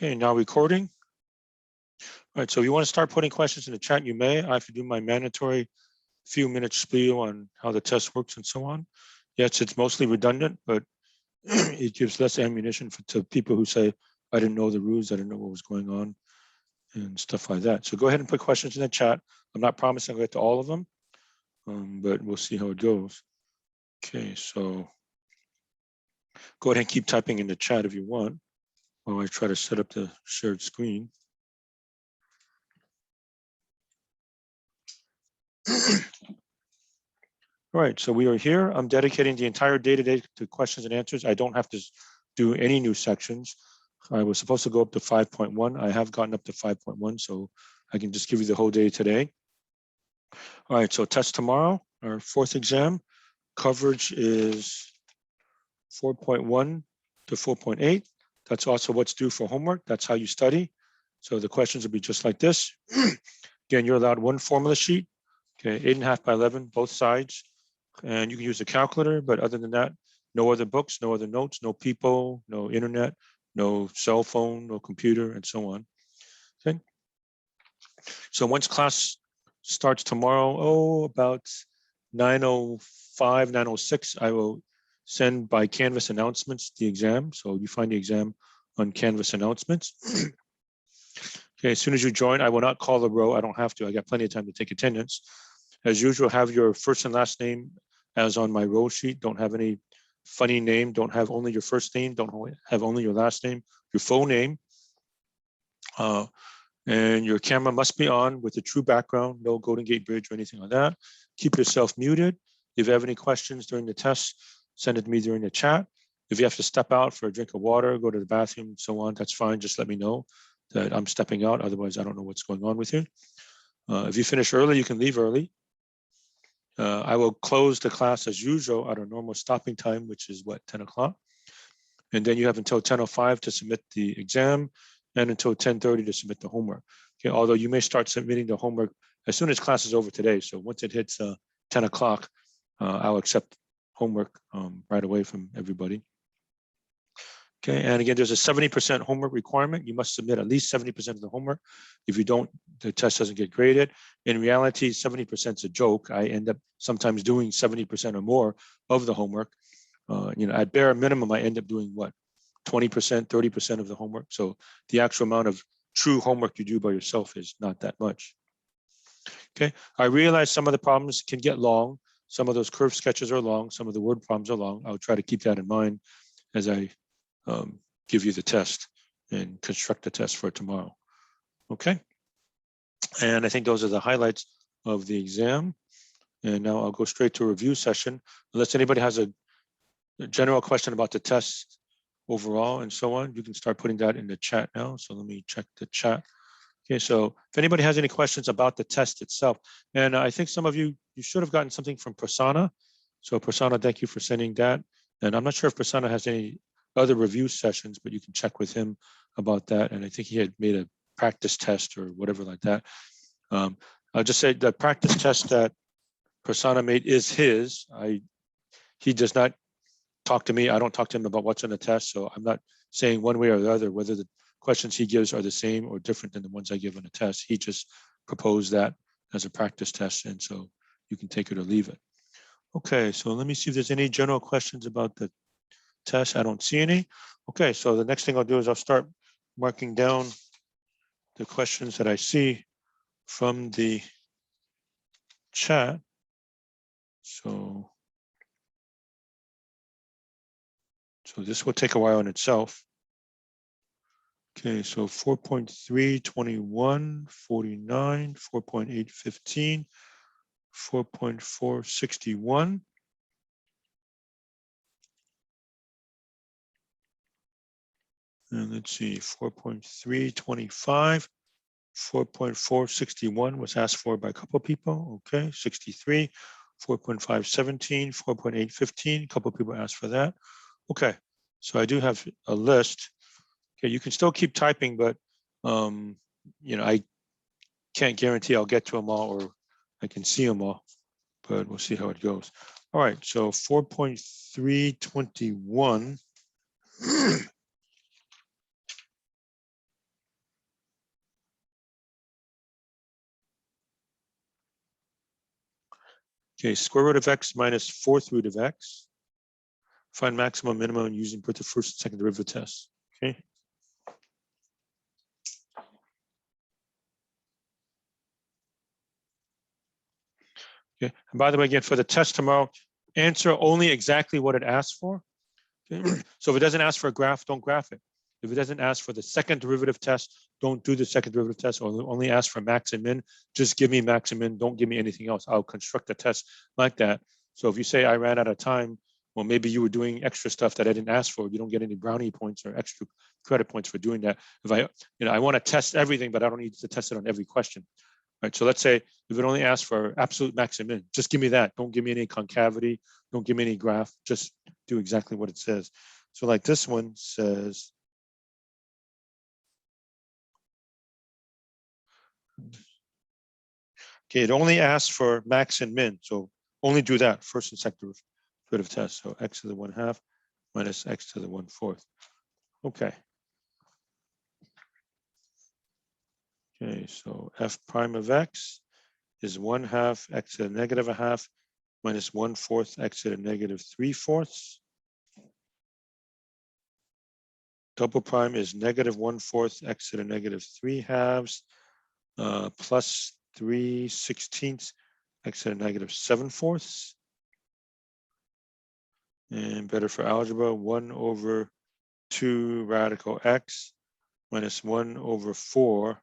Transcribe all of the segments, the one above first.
Okay, now recording. All right, so if you want to start putting questions in the chat, you may. I have to do my mandatory few minute spiel on how the test works and so on. Yes, it's mostly redundant, but it gives less ammunition to people who say, I didn't know the rules, I didn't know what was going on and stuff like that. So go ahead and put questions in the chat. I'm not promising I'll get to all of them, but we'll see how it goes. Okay, so go ahead and keep typing in the chat if you want while I try to set up the shared screen. All right, so we are here. I'm dedicating the entire day today to questions and answers. I don't have to do any new sections. I was supposed to go up to 5.1. I have gotten up to 5.1, so I can just give you the whole day today. All right, so test tomorrow, our fourth exam. Coverage is 4.1 to 4.8. That's also what's due for homework. That's how you study. So the questions will be just like this. Again, you're allowed one formula sheet. Okay, 8.5 by 11, both sides. And you can use a calculator, but other than that, no other books, no other notes, no people, no internet, no cell phone, no computer, and so on. Okay. So once class starts tomorrow, about 9:05, 9:06, I will send by Canvas announcements the exam. So you find the exam on Canvas announcements. Okay, as soon as you join, I will not call the row. I don't have to. I got plenty of time to take attendance. As usual, have your first and last name as on my roll sheet. Don't have any funny name. Don't have only your first name. Don't have only your last name, your full name. And your camera must be on with a true background, no Golden Gate Bridge or anything like that. Keep yourself muted. If you have any questions during the test, send it to me during the chat. If you have to step out for a drink of water, go to the bathroom, and so on, that's fine. Just let me know that I'm stepping out. Otherwise, I don't know what's going on with you. If you finish early, you can leave early. I will close the class as usual at our normal stopping time, which is what, 10 o'clock. And then you have until 10:05 to submit the exam and until 10:30 to submit the homework. Okay, although you may start submitting the homework as soon as class is over today. So once it hits 10 o'clock, I'll accept homework right away from everybody. Okay, and again, there's a 70% homework requirement. You must submit at least 70% of the homework. If you don't, the test doesn't get graded. In reality, 70% is a joke. I end up sometimes doing 70% or more of the homework. At bare minimum, I end up doing what, 20%, 30% of the homework. So the actual amount of true homework you do by yourself is not that much. Okay, I realize some of the problems can get long. Some of those curve sketches are long. Some of the word problems are long. I'll try to keep that in mind as I give you the test and construct the test for tomorrow. Okay, and I think those are the highlights of the exam. And now I'll go straight to a review session. Unless anybody has a general question about the test overall and so on, you can start putting that in the chat now. So let me check the chat. Okay, so if anybody has any questions about the test itself, and I think some of you should have gotten something from Prasanna. So Prasanna, thank you for sending that. And I'm not sure if Prasanna has any other review sessions, but you can check with him about that. And I think he had made a practice test or whatever like that. I'll just say the practice test that Prasanna made is his. He does not talk to me. I don't talk to him about what's on the test. So I'm not saying one way or the other whether the questions he gives are the same or different than the ones I give on the test. He just proposed that as a practice test. And so you can take it or leave it. Okay, so let me see if there's any general questions about the test. I don't see any. Okay, so the next thing I'll do is I'll start marking down the questions that I see from the chat. So this will take a while in itself. Okay, so 4.3, 21, 49, 4.8, 15, 4.4, 61. And let's see, 4.3, 25, 4.4, 61 was asked for by a couple of people. Okay, 63, 4.5, 17, 4.8, 15, a couple of people asked for that. Okay, so I do have a list. Okay, you can still keep typing, but I can't guarantee I'll get to them all or I can see them all, but we'll see how it goes. All right, so 4.321. Okay, square root of x minus fourth root of x. Find maximum, minimum using both the first and second derivative tests. Okay. Okay. And by the way, again, for the test tomorrow, answer only exactly what it asks for. Okay. So if it doesn't ask for a graph, don't graph it. If it doesn't ask for the second derivative test, don't do the second derivative test, or only ask for max and min. Just give me max and min. Don't give me anything else. I'll construct a test like that. So if you say I ran out of time, well, maybe you were doing extra stuff that I didn't ask for. You don't get any brownie points or extra credit points for doing that. If I want to test everything, but I don't need to test it on every question. Right. So let's say if it only asks for absolute max and min, just give me that. Don't give me any concavity. Don't give me any graph. Just do exactly what it says. So like this one says, okay, it only asks for max and min. So only do that first and second derivative test. So x to the 1/2 minus x to the 1/4. Okay. Okay, so f prime of x is 1/2 x to the negative 1/2 minus 1/4 x to the negative 3/4. Double prime is negative 1/4 x to the negative 3/2 plus 3/16 x to the negative 7/4. And better for algebra, 1 over 2 radical x minus 1 over 4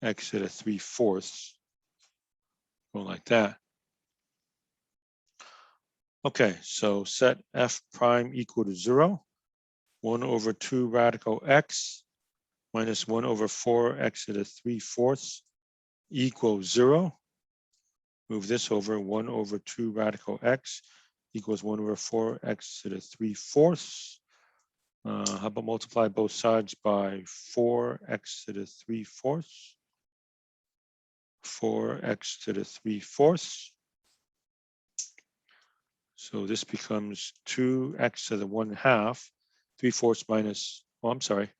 x to the 3/4. Go like that. Okay, so set f prime equal to 0. 1 over 2 radical x minus 1 over 4 x to the 3/4 equals 0. Move this over. 1 over 2 radical x equals 1 over 4 x to the 3/4. How about multiply both sides by 4x to the 3/4? 4x to the 3/4. So this becomes 2x to the 1/2. 3/4 minus, oh, I'm sorry,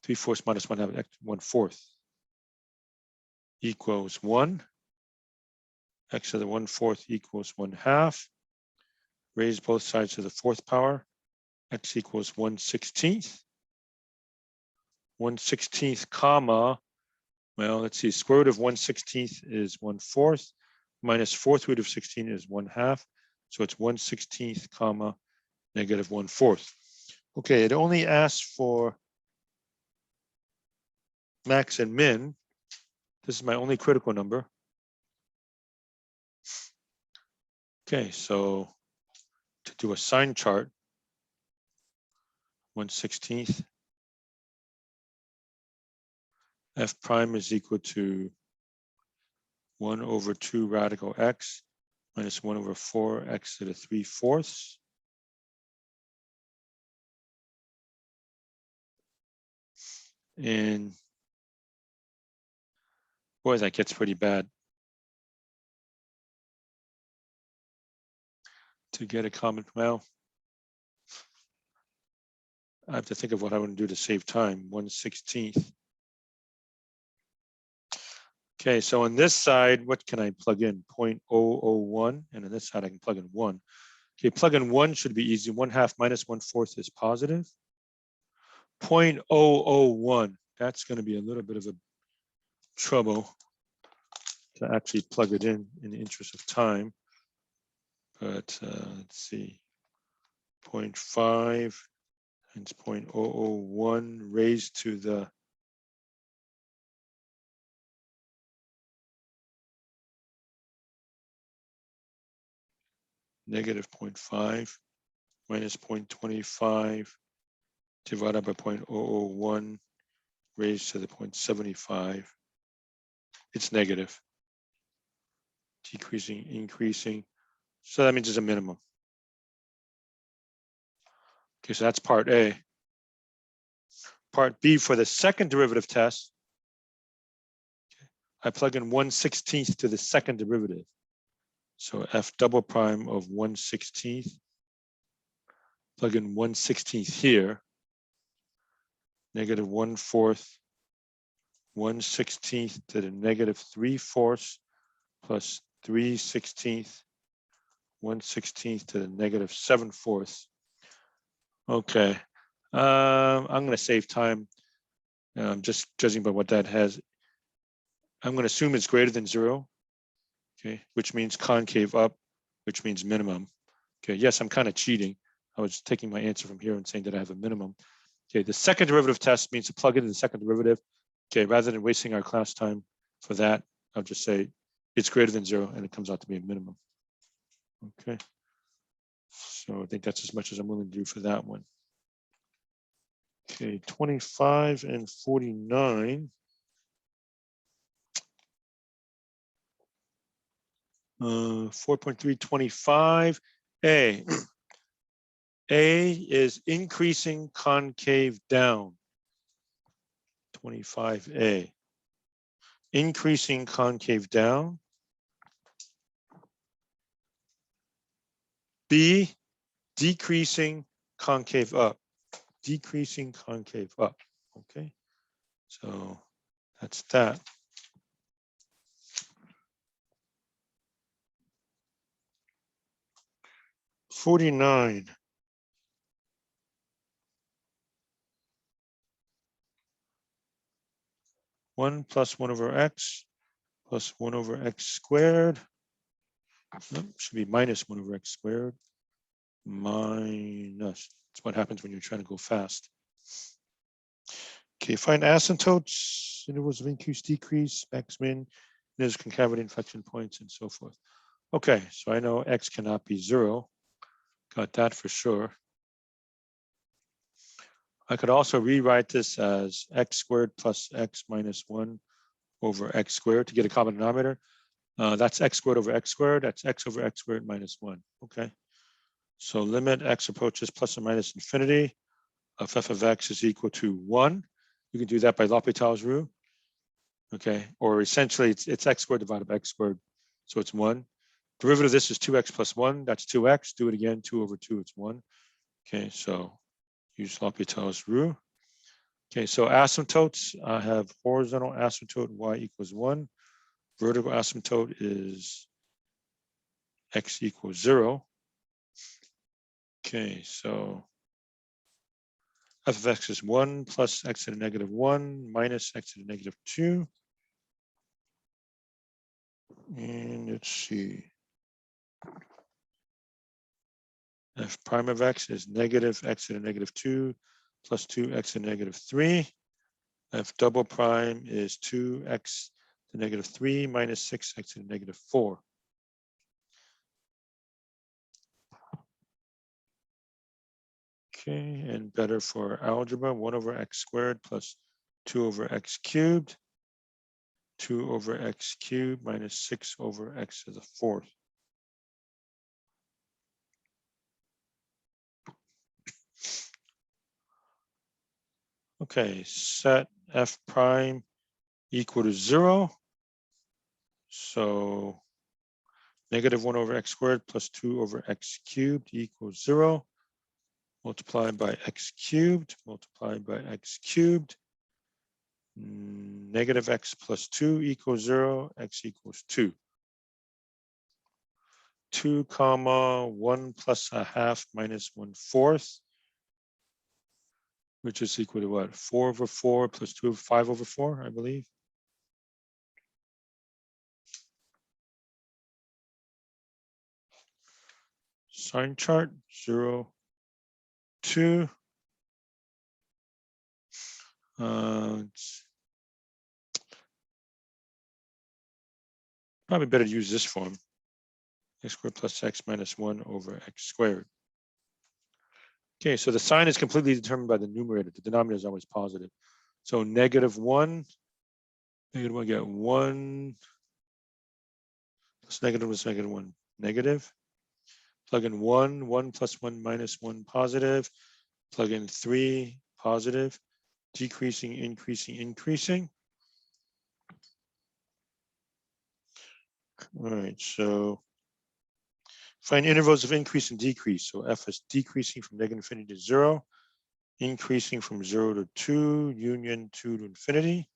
3/4 minus 1/2, 1/4 equals 1. X to the 1/4 equals 1/2. Raise both sides to the 4th power. X equals 1/16. 1/16, comma, well, let's see, square root of 1/16 is 1/4 minus 4th root of 16 is 1/2. So it's 1/16, comma, negative 1/4. Okay, it only asks for max and min. This is my only critical number. Okay, so to do a sign chart, 1/16 f prime is equal to 1 over 2 radical x minus 1 over 4 x to the 3/4. And boy, that gets pretty bad. To get a common, well, I have to think of what I want to do to save time. 1/16. Okay, so on this side, what can I plug in? 0.001, and on this side I can plug in 1. Okay, plug in 1 should be easy. 1/2 minus 1/4 is positive. 0.001, that's going to be a little bit of a trouble to actually plug it in the interest of time. But let's see, 0.5 times 0.001 raised to the negative 0.5 minus 0.25 divided by 0.001 raised to the 0.75. It's negative. Decreasing, increasing. So that means it's a minimum. Okay, so that's part A. Part B, for the second derivative test, I plug in 1/16 to the second derivative. So f double prime of 1/16. Plug in 1/16 here. Negative 1/4. 1/16 to the negative 3/4 plus 3/16 1/16 to the -7/4. Okay, I'm going to save time. Just judging by what that has. I'm going to assume it's greater than 0. Okay, which means concave up, which means minimum. Okay, yes, I'm kind of cheating. I was taking my answer from here and saying that I have a minimum. Okay, the second derivative test means to plug in the second derivative. Okay, rather than wasting our class time for that, I'll just say it's greater than 0 and it comes out to be a minimum. Okay, so I think that's as much as I'm willing to do for that one. Okay, 25 and 49. 4.325. A. A is increasing concave down. 25A. Increasing concave down. B. Decreasing concave up. Decreasing concave up. Okay. So that's that. '49. One plus 1 over x plus 1 over x squared. Should be minus 1 over x squared. Minus. That's what happens when you're trying to go fast. Okay, find asymptotes, intervals of increase, decrease, max, min, there's concavity inflection points, and so forth. Okay, so I know x cannot be 0. Got that for sure. I could also rewrite this as x squared plus x minus 1 over x squared to get a common denominator. That's x squared over x squared. That's x over x squared minus 1. Okay. So limit x approaches plus or minus infinity of f of x is equal to 1. You can do that by L'Hopital's rule. Okay. Or essentially it's x squared divided by x squared. So it's 1. Derivative of this is 2x plus 1. That's 2x. Do it again. 2 over 2. It's 1. Okay. So use L'Hopital's rule. Okay. So asymptotes, I have horizontal asymptote y equals 1. Vertical asymptote is x equals 0. Okay, so f of x is 1 plus x to the negative 1 minus x to the negative 2. And let's see. F prime of x is negative x to the negative 2 plus 2x to the negative 3. F double prime is 2x to the negative 3 minus 6x to the negative 4. Okay, and better for algebra, 1 over x squared plus 2 over x cubed. 2 over x cubed minus 6 over x to the 4th. Okay, set f prime equal to 0. So negative 1 over x squared plus 2 over x cubed equals 0. Multiplied by x cubed, multiplied by x cubed. Negative x plus 2 equals 0, x equals 2. 2 comma 1 plus a half minus 1/4, which is equal to what? 4 over 4 plus 2 over 5 over 4, I believe. Sign chart 0, 2. It's probably better to use this form. X squared plus x minus 1 over x squared. Okay, so the sign is completely determined by the numerator. The denominator is always positive. So negative 1, negative 1 get 1 plus negative is negative 1, negative. Plug in 1, 1 plus 1 minus 1 positive. Plug in 3 positive. Decreasing, increasing, increasing. All right, so find intervals of increase and decrease. So f is decreasing from negative infinity to 0, increasing from 0 to 2, union 2 to infinity.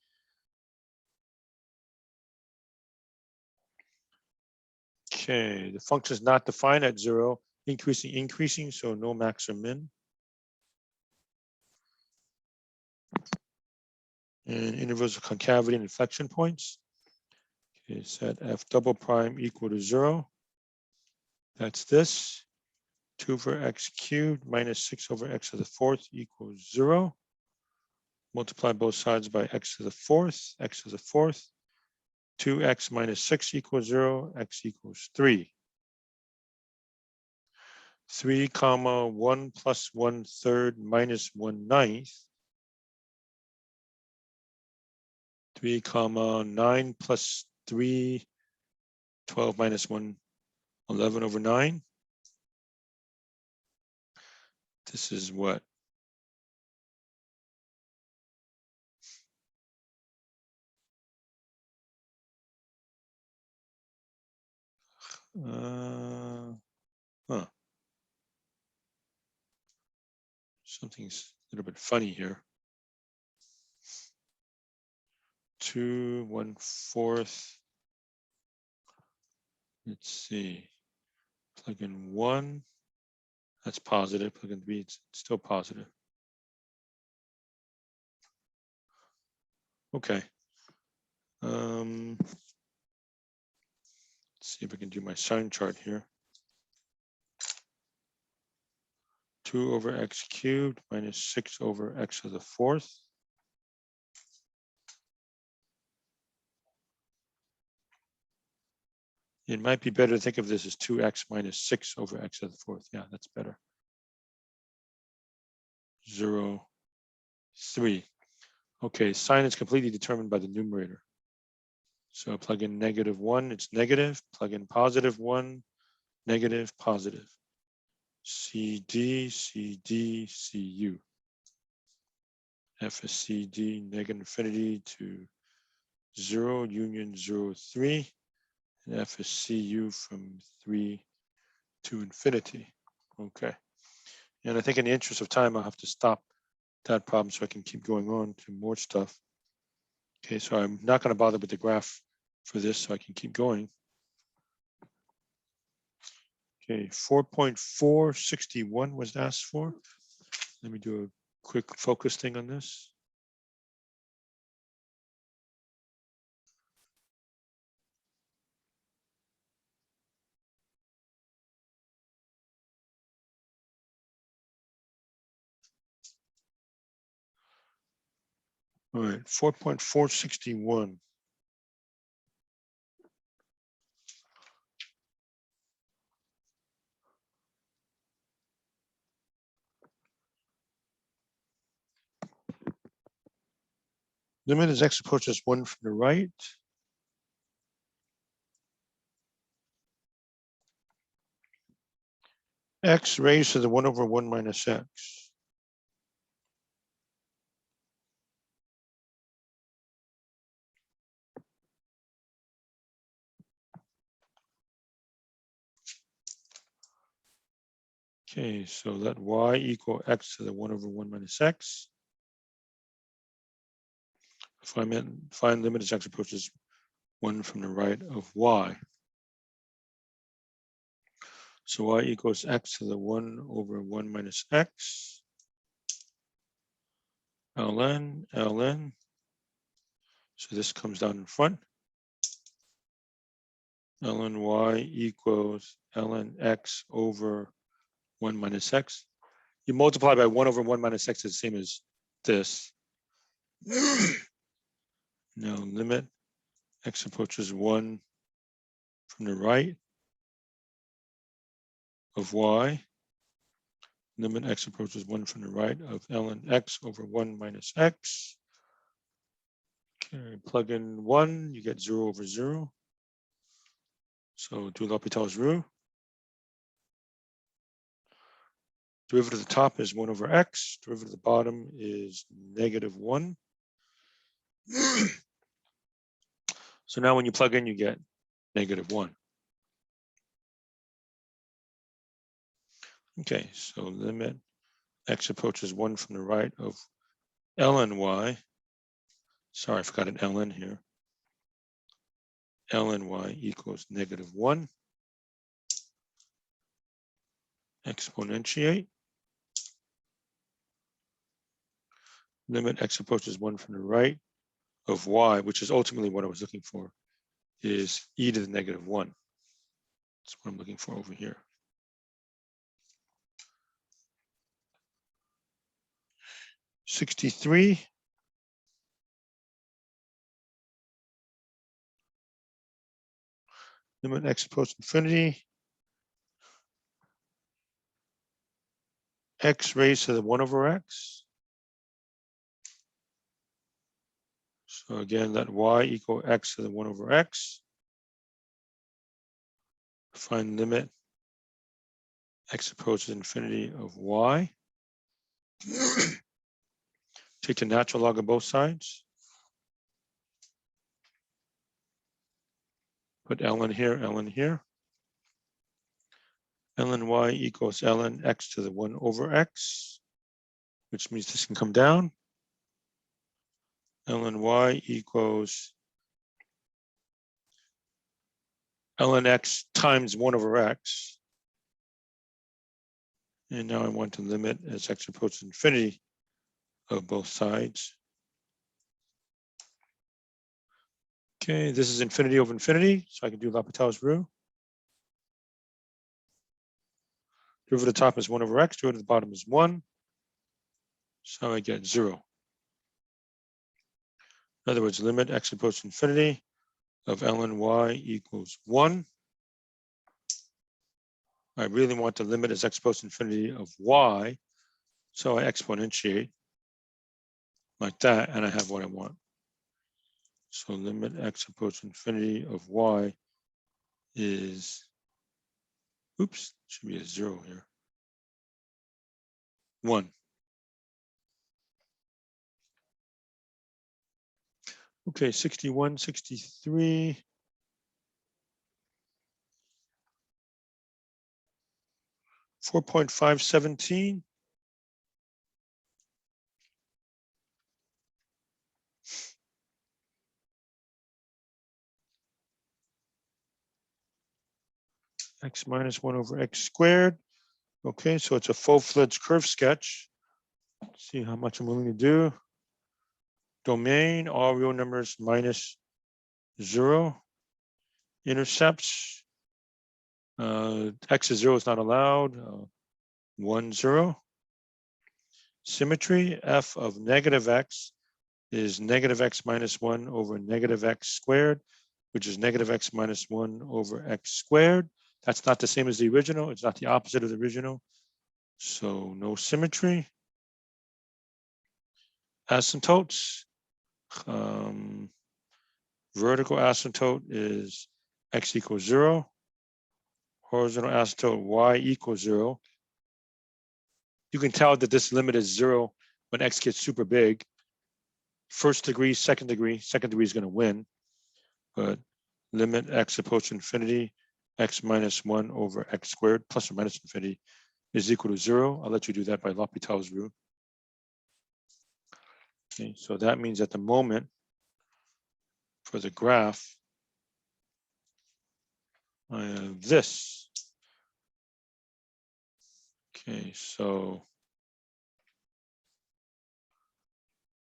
Okay, the function is not defined at 0, increasing, so no max or min. And intervals of concavity and inflection points. Okay, set f double prime equal to 0. That's this. 2 over x cubed minus 6 over x to the 4th equals 0. Multiply both sides by x to the 4th, 2x minus 6 equals 0, x equals 3. 3 comma 1 plus 1/3 minus 1/9. 3 comma 9 plus 3, 12 minus 1, 11 over 9. This is what? Something's a little bit funny here. 2 1/4. Let's see. Plug in 1. That's positive. Plug in 3. It's still positive. Okay. Let's see if I can do my sign chart here. 2 over x cubed minus 6 over x to the 4th. It might be better to think of this as 2x minus 6 over x to the 4th. Yeah, that's better. 0, 3. Okay, sign is completely determined by the numerator. So plug in -1, it's negative. Plug in +1, negative, positive. CD, CD, CU. F is CD, negative infinity to 0, union 0, 3. And F is CU from 3 to infinity. Okay. And I think in the interest of time, I'll have to stop that problem so I can keep going on to more stuff. Okay, so I'm not going to bother with the graph for this, so I can keep going. Okay, 4.461 was asked for. Let me do a quick focus thing on this. All right, 4.461. Limit as x approaches 1 from the right. X raised to the 1 over 1 minus x. Okay, so let y equal x to the 1 over 1 minus x. Find limit as x approaches 1 from the right of y. So y equals x to the 1 over 1 minus x. ln, ln. So this comes down in front. ln y equals ln x over 1 minus x. You multiply by 1 over 1 minus x is the same as this. Now limit x approaches 1 from the right of y. Limit x approaches 1 from the right of ln x over 1 minus x. Okay, plug in 1, you get 0 over 0. So do L'Hopital's rule. Derivative of the top is 1 over x. Derivative of the bottom is -1. So now when you plug in, you get -1. Okay, so limit x approaches 1 from the right of ln y. Sorry, I forgot an ln here. ln y equals -1. exponentiate. Limit x approaches 1 from the right of y, which is ultimately what I was looking for, is e to the negative 1. That's what I'm looking for over here. '63. Limit x approaches infinity. X raised to the 1 over x. So again, let y equal x to the 1 over x. Find limit x approaches infinity of y. Take the natural log of both sides. Put ln here, ln here. Ln y equals ln x to the 1 over x, which means this can come down. Ln y equals ln x times 1 over x. And now I want to limit as x approaches infinity of both sides. Okay, this is infinity over infinity, so I can do L'Hopital's rule. Derivative of the top is 1 over x, derivative of the bottom is 1. So I get 0. In other words, limit x approaches infinity of ln y equals 1. I really want to limit as x approaches infinity of y, so I exponentiate like that, and I have what I want. So limit x approaches infinity of y is, oops, should be a 0 here. 1. Okay, 61, 63. .517. X minus 1 over x squared. Okay, so it's a full-fledged curve sketch. Let's see how much I'm willing to do. Domain, all real numbers minus 0. Intercepts, x is 0 is not allowed. 1, 0. Symmetry, f of negative x is negative x minus 1 over negative x squared, which is negative x minus 1 over x squared. That's not the same as the original. It's not the opposite of the original. So no symmetry. Asymptotes. Vertical asymptote is x equals 0. Horizontal asymptote y equals 0. You can tell that this limit is 0 when x gets super big. First degree, second degree is going to win. But limit x approaches infinity, x minus 1 over x squared plus or minus infinity is equal to 0. I'll let you do that by L'Hopital's rule. Okay, so that means at the moment for the graph, I have this. Okay, so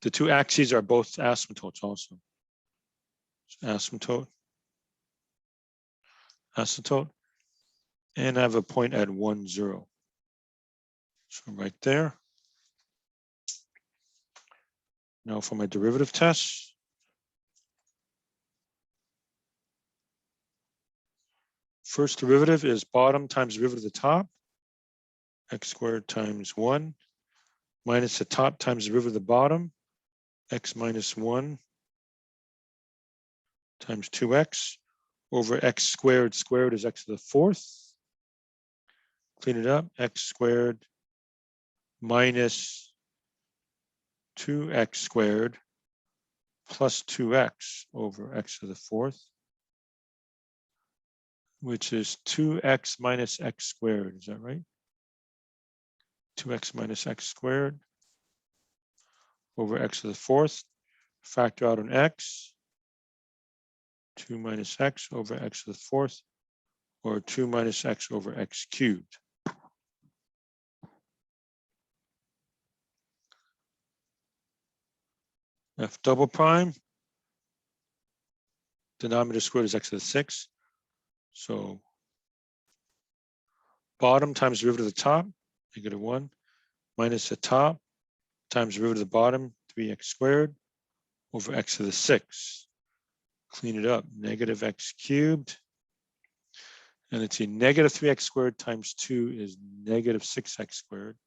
the two axes are both asymptotes also. Asymptote, asymptote, and I have a point at 1, 0. So right there. Now for my derivative test. First derivative is bottom times derivative of the top, x squared times 1, minus the top times the derivative of the bottom, x minus 1 times 2x over x squared. Squared is x to the 4th. Clean it up, x squared minus 2x squared plus 2x over x to the 4th, which is 2x minus x squared. Is that right? 2x minus x squared over x to the 4th. Factor out an x. 2 minus x over x to the 4th, or 2 minus x over x cubed. F double prime, denominator squared is x to the 6. So bottom times derivative of the top, -1, minus the top times derivative of the bottom, 3x squared over x to the 6. Clean it up, negative x cubed. And let's see, negative 3x squared times 2 is negative 6x squared.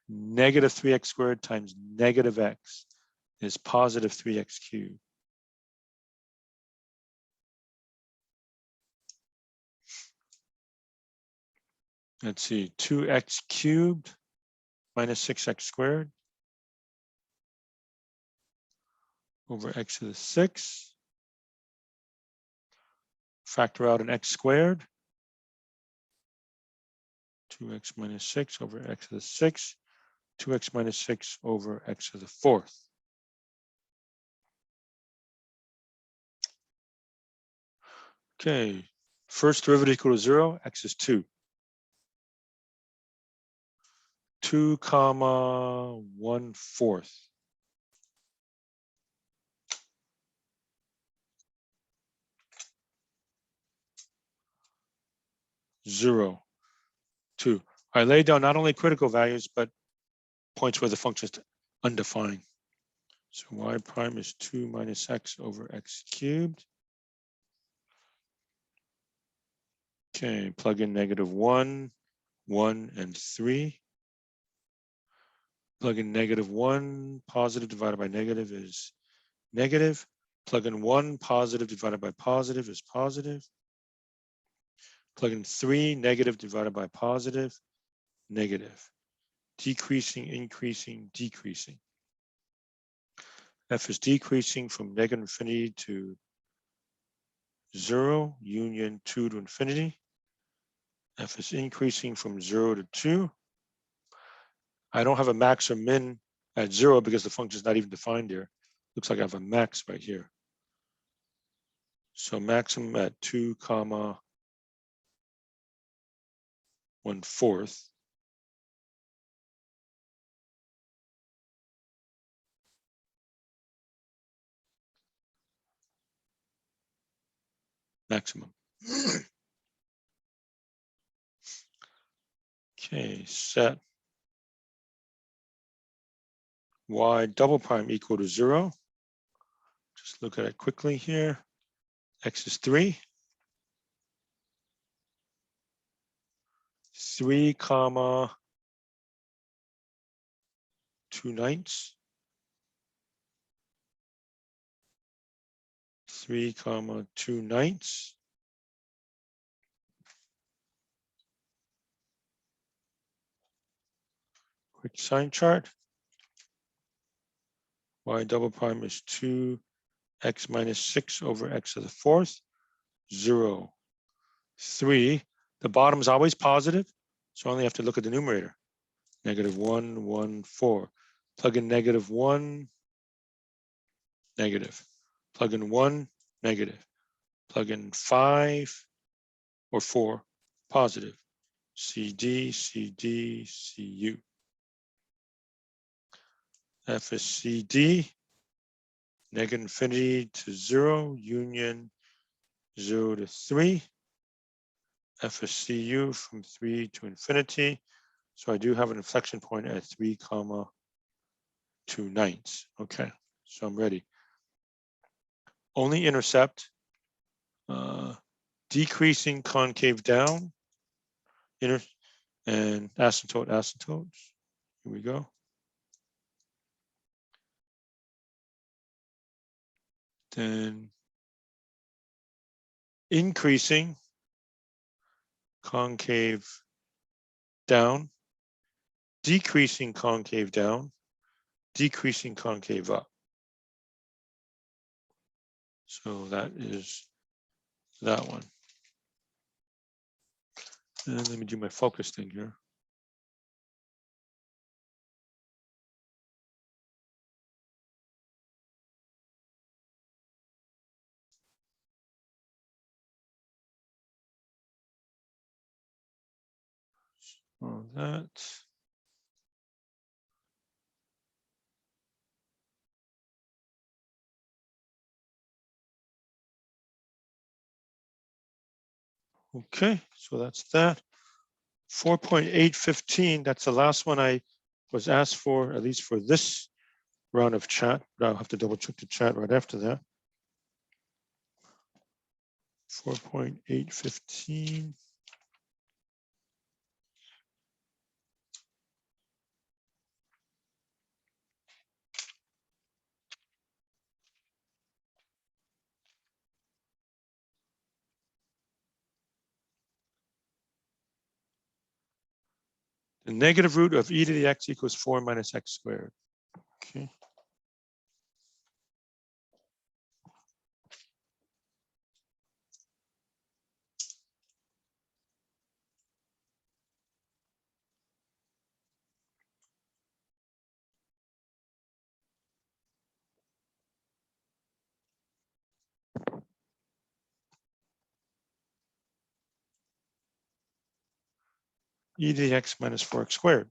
Negative 3x squared times negative x is positive 3x cubed. Let's see, 2x cubed minus 6x squared over x to the 6. Factor out an x squared. 2x minus 6 over x to the 6. 2x minus 6 over x to the 4th. Okay, first derivative equal to 0, x is 2. 2 comma 1/4. 0, 2. I lay down not only critical values, but points where the function is undefined. So y prime is 2 minus x over x cubed. Okay, plug in -1, 1, and 3. Plug in -1, positive divided by negative is negative. Plug in 1, positive divided by positive is positive. Plug in 3, negative divided by positive, negative. Decreasing, increasing, decreasing. F is decreasing from -infinity to 0, union 2 to infinity. F is increasing from 0 to 2. I don't have a max or min at 0 because the function is not even defined here. Looks like I have a max right here. So maximum at 2 comma 1/4. Maximum. Okay, set y double prime equal to 0. Just look at it quickly here. X is 3. 3 comma 2/9. 3 comma 2/9. Quick sign chart. Y double prime is 2x minus 6 over x to the 4th. 0, 3. The bottom is always positive, so I only have to look at the numerator. -1, 1, 4. Plug in -1, negative. Plug in 1, negative. Plug in 5 or 4, positive. CD, CD, CU. F is CD, -infinity to 0, union 0 to 3. F is CU from 3 to infinity. So I do have an inflection point at 3 comma 2/9. Okay, so I'm ready. Only intercept, decreasing concave down, and asymptotes. Here we go. Then increasing concave down, decreasing concave down, decreasing concave up. So that is that one. And let me do my focus thing here. So that. Okay, so that's that. 4.815, that's the last one I was asked for, at least for this round of chat, but I'll have to double check the chat right after that. 4.815. The negative root of e to the x equals 4 minus x squared. Okay. E to the x minus 4x squared.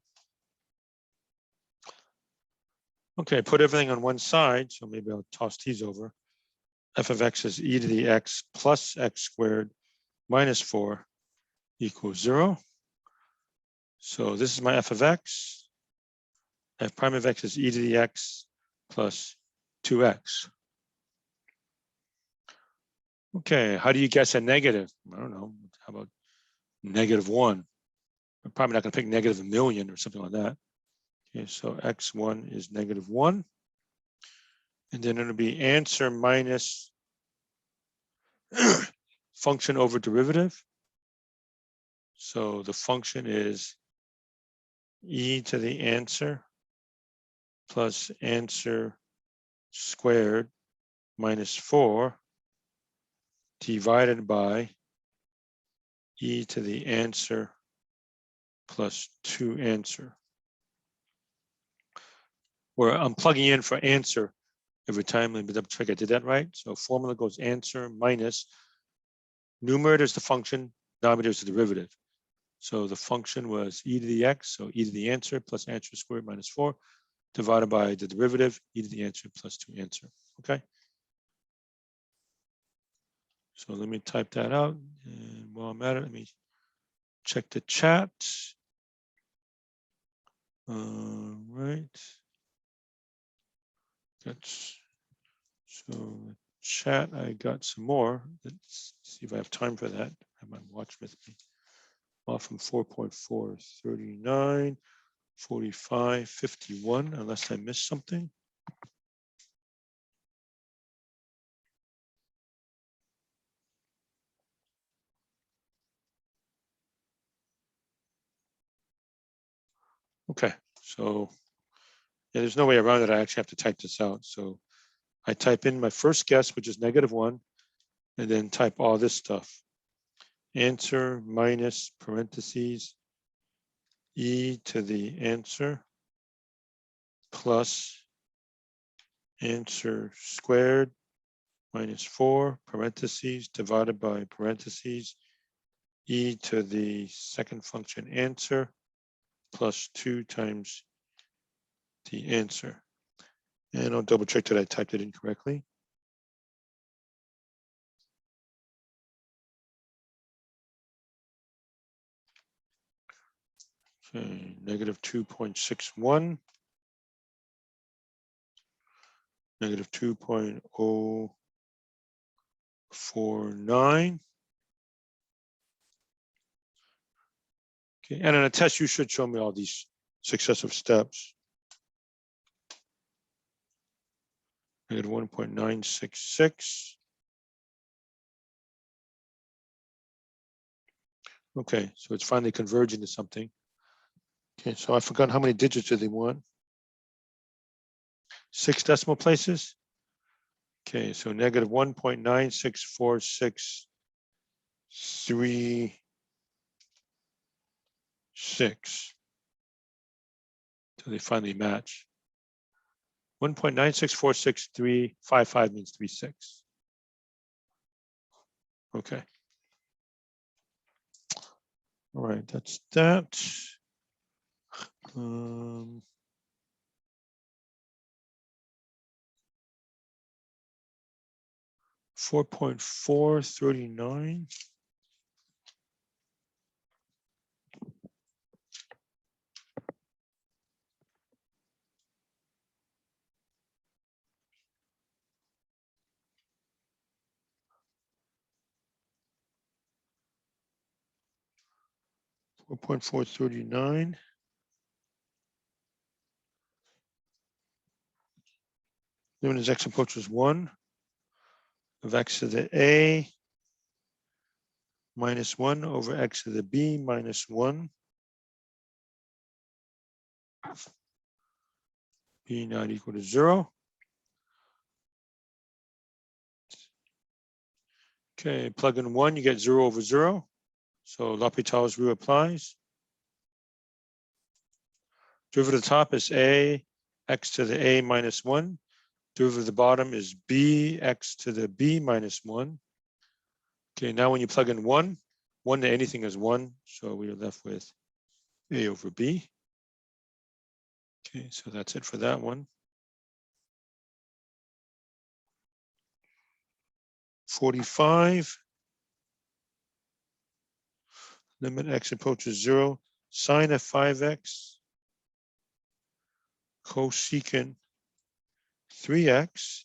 Okay, put everything on one side, so maybe I'll toss these over. F of x is e to the x plus x squared minus 4 equals 0. So this is my f of x. F prime of x is e to the x plus 2x. Okay, how do you guess a negative? I don't know. How about -1? I'm probably not going to pick -1,000,000 or something like that. Okay, so x1 is -1. And then it'll be answer minus function over derivative. So the function is e to the answer plus answer squared minus 4 divided by e to the answer plus 2 answer. Where I'm plugging in for answer every time. Let me double check I did that right. So formula goes answer minus numerator is the function, denominator is the derivative. So the function was e to the x, so e to the answer plus answer squared minus 4 divided by the derivative, e to the answer plus 2 answer. Okay. So let me type that out. And while I'm at it, let me check the chat. Right. That's so chat. I got some more. Let's see if I have time for that. I have my watch with me. Off from 4.4, 39, 45, 51, unless I missed something. Okay, so yeah, there's no way around it. I actually have to type this out. So I type in my first guess, which is -1, and then type all this stuff. Answer minus parentheses e to the answer plus answer squared minus 4 parentheses divided by parentheses e to the second function answer plus 2 times the answer. And I'll double check that I typed it in correctly. Okay, -2.61, -2.049. Okay, and in a test, you should show me all these successive steps. -1.966. Okay, so it's finally converging to something. Okay, so I forgot how many digits do they want? 6 decimal places? Okay, so -1.96463.6. So they finally match. 1.9646355 means 36. Okay. All right, that's that. 4.439. 4.439. Limit as x approaches 1 of x to the a minus 1 over x to the b minus 1. B not equal to 0. Okay, plug in 1, you get 0 over 0. So L'Hopital's rule applies. Derivative of the top is a x to the a minus 1. Derivative of the bottom is b x to the b minus 1. Okay, now when you plug in 1 to anything is 1. So we are left with a over b. Okay, so that's it for that one. 45. Limit x approaches 0. Sine of 5x cosecant 3x.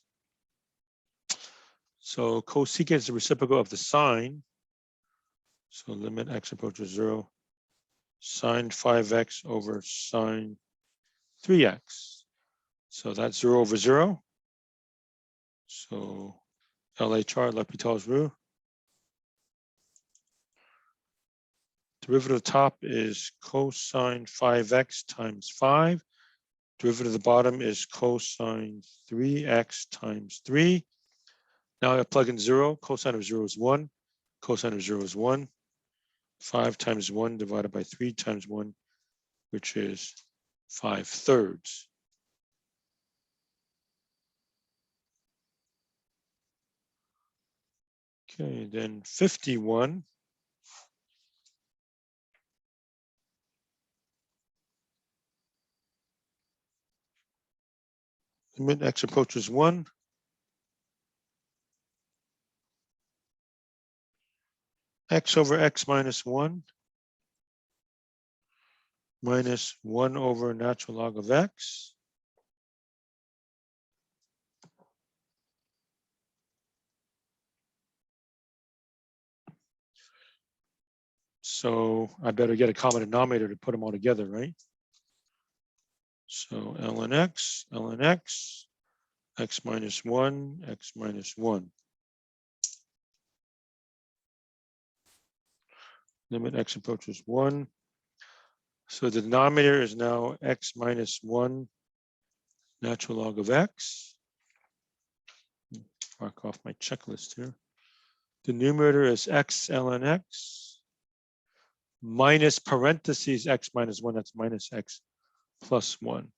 So cosecant is the reciprocal of the sine. So limit x approaches 0. Sine 5x over sine 3x. So that's 0 over 0. So LHR, L'Hopital's rule. Derivative of the top is cosine 5x times 5. Derivative of the bottom is cosine 3x times 3. Now I plug in 0. Cosine of 0 is 1. Cosine of 0 is 1. 5 times 1 divided by 3 times 1, which is 5/3. Okay, then 51. Limit x approaches 1. X over x minus 1 minus 1 over natural log of x. So I better get a common denominator to put them all together, right? So ln x, x minus 1, x minus 1. Limit x approaches 1. So the denominator is now x minus 1 natural log of x. Mark off my checklist here. The numerator is x ln x minus parentheses x minus 1. That's minus x plus 1.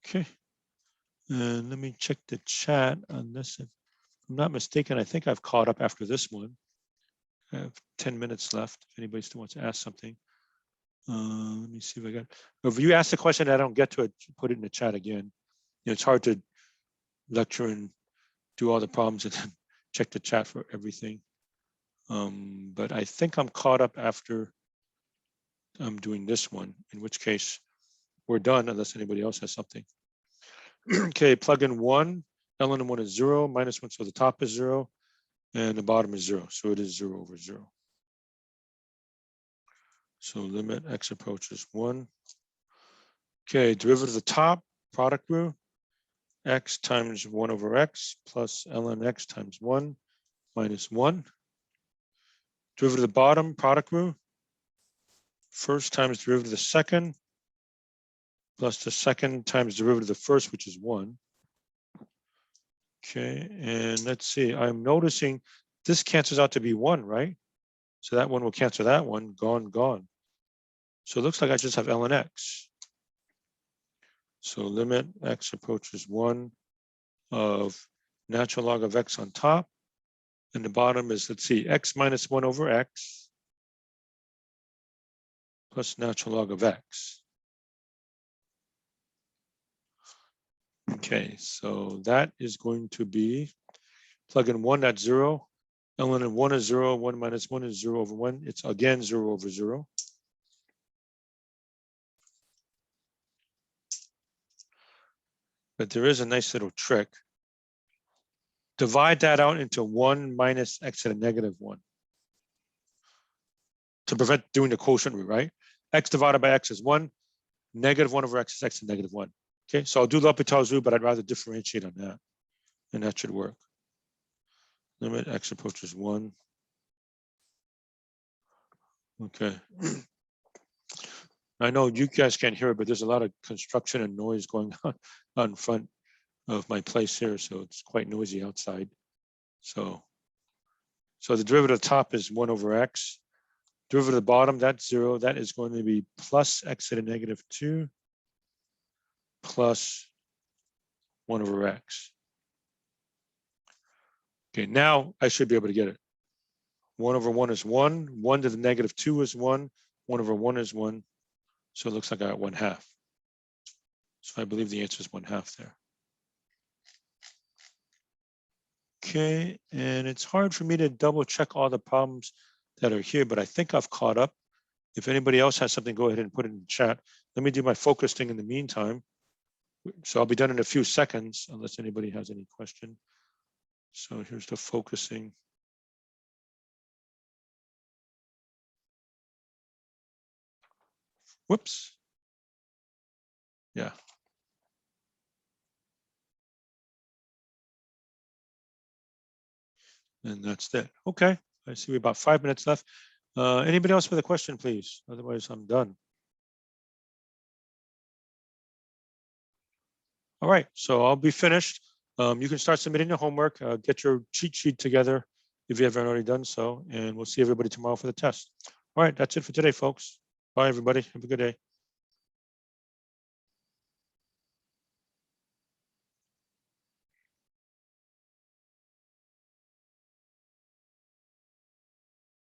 Okay. And let me check the chat on this. If I'm not mistaken, I think I've caught up after this one. I have 10 minutes left. If anybody still wants to ask something. Let me see if I got. If you ask the question, I don't get to it, put it in the chat again. You know, it's hard to lecture and do all the problems and then check the chat for everything. But I think I'm caught up after I'm doing this one, in which case we're done unless anybody else has something. Okay, plug in 1. ln 1 is 0, minus 1, so the top is 0, and the bottom is 0, so it is 0 over 0. So limit x approaches 1. Okay, derivative of the top, product rule, x times 1 over x plus ln x times 1 minus 1. Derivative of the bottom, product rule, first times derivative of the second plus the second times derivative of the first, which is 1. Okay, and let's see, I'm noticing this cancels out to be 1, right? So that one will cancel that one, gone, gone. So it looks like I just have ln x. So limit x approaches 1 of natural log of x on top. And the bottom is, let's see, x minus 1 over x plus natural log of x. Okay, so that is going to be, plug in 1, that's 0. ln 1 is 0, 1 minus 1 is 0 over 1. It's again 0 over 0. But there is a nice little trick. Divide that out into 1 minus x to the negative 1. to prevent doing the quotient root, right? X divided by X is 1, -1 over X is X and -1. Okay, so I'll do L'Hopital's rule, but I'd rather differentiate on that, and that should work. Limit X approaches 1. Okay. I know you guys can't hear it, but there's a lot of construction and noise going on in front of my place here, so it's quite noisy outside. So the derivative of the top is 1 over X. Derivative of the bottom, that's 0. That is going to be plus X to the -2 plus 1 over X. Okay, now I should be able to get it. 1 over 1 is 1. 1 to the -2 is 1. 1 over 1 is 1. So it looks like I got 1/2. So I believe the answer is 1/2 there. Okay, and it's hard for me to double check all the problems that are here, but I think I've caught up. If anybody else has something, go ahead and put it in the chat. Let me do my focus thing in the meantime. So I'll be done in a few seconds, unless anybody has any question. So here's the focusing. Whoops. Yeah. And that's it. Okay, I see we have about 5 minutes left. Anybody else with a question, please? Otherwise, I'm done. All right, so I'll be finished. You can start submitting your homework, get your cheat sheet together if you haven't already done so, and we'll see everybody tomorrow for the test. All right, that's it for today, folks. Bye, everybody. Have a good day.